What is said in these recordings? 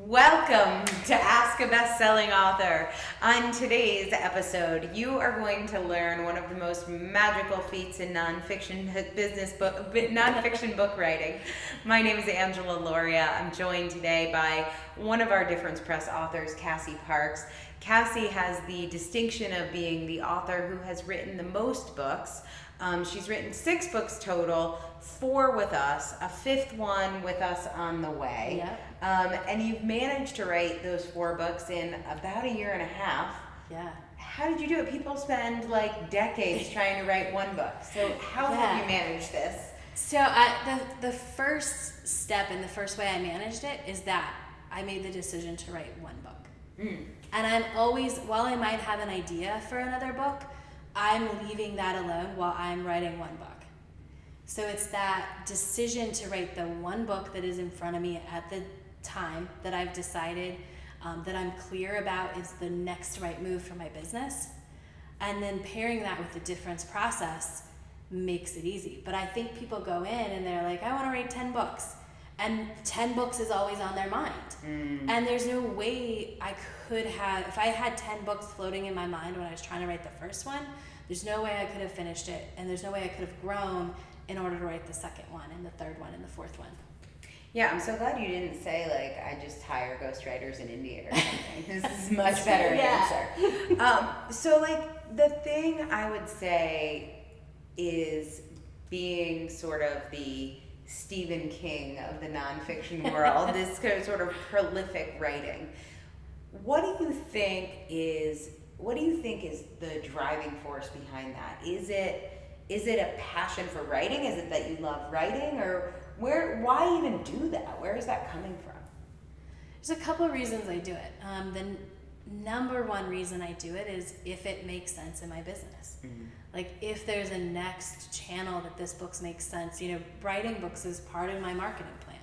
Welcome to Ask a Bestselling Author. On today's episode, you are going to learn one of the most magical feats in nonfiction book writing. My name is Angela Loria. I'm joined today by one of our Difference Press authors, Cassie Parks. Cassie has the distinction of being the author who has written the most books. She's written 6 books total, 4 with us, a 5th one with us on the way. Yep. And you've managed to write those 4 books in about a year and a half. Yeah. How did you do it? People spend like decades trying to write one book. So how have you managed this? So the first step and the first way I managed it is that I made the decision to write one book. And I'm always, while I might have an idea for another book, I'm leaving that alone while I'm writing one book. So it's that decision to write the one book that is in front of me at the time that I've decided that I'm clear about is the next right move for my business. And then pairing that with the difference process makes it easy. But I think people go in and they're like, I want to write 10 books. And 10 books is always on their mind. And there's no way I could have, if I had 10 books floating in my mind when I was trying to write the first one, there's no way I could have finished it. And there's no way I could have grown in order to write the second one and the third one and the fourth one. Yeah, I'm so glad you didn't say, like, I just hire ghostwriters in India or something. This is much better answer. So, like, the thing I would say is being sort of the Stephen King of the nonfiction world, this sort of prolific writing. What do you think is the driving force behind that? Is it a passion for writing? Is it that you love writing? Or why even do that? Where is that coming from? There's a couple of reasons I do it. The number one reason I do it is if it makes sense in my business. Like if there's a next channel that this book makes sense, writing books is part of my marketing plan.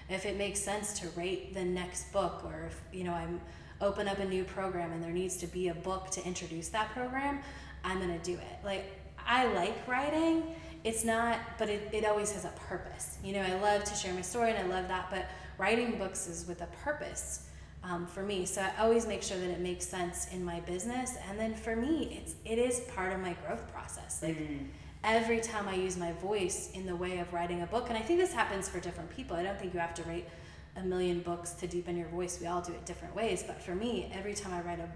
If it makes sense to write the next book, or if, I'm open up a new program and there needs to be a book to introduce that program, I'm going to do it. Like, I like writing. It's not, but it always has a purpose. I love to share my story and I love that, but writing books is with a purpose for me. So I always make sure that it makes sense in my business. And then for me, it is part of my growth process. Like every time I use my voice in the way of writing a book, and I think this happens for different people. I don't think you have to write a million books to deepen your voice. We all do it different ways. But for me, every time I write a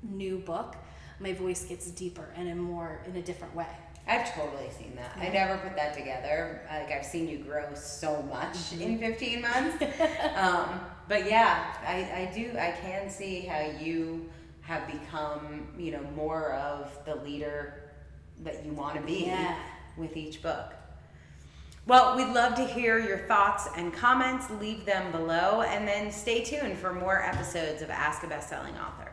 new book, my voice gets deeper and in a different way. I've totally seen that. I never put that together. Like, I've seen you grow so much in 15 months. But yeah, I can see how you have become, more of the leader that you want to be with each book. Well, we'd love to hear your thoughts and comments. Leave them below, and then stay tuned for more episodes of Ask a Bestselling Author.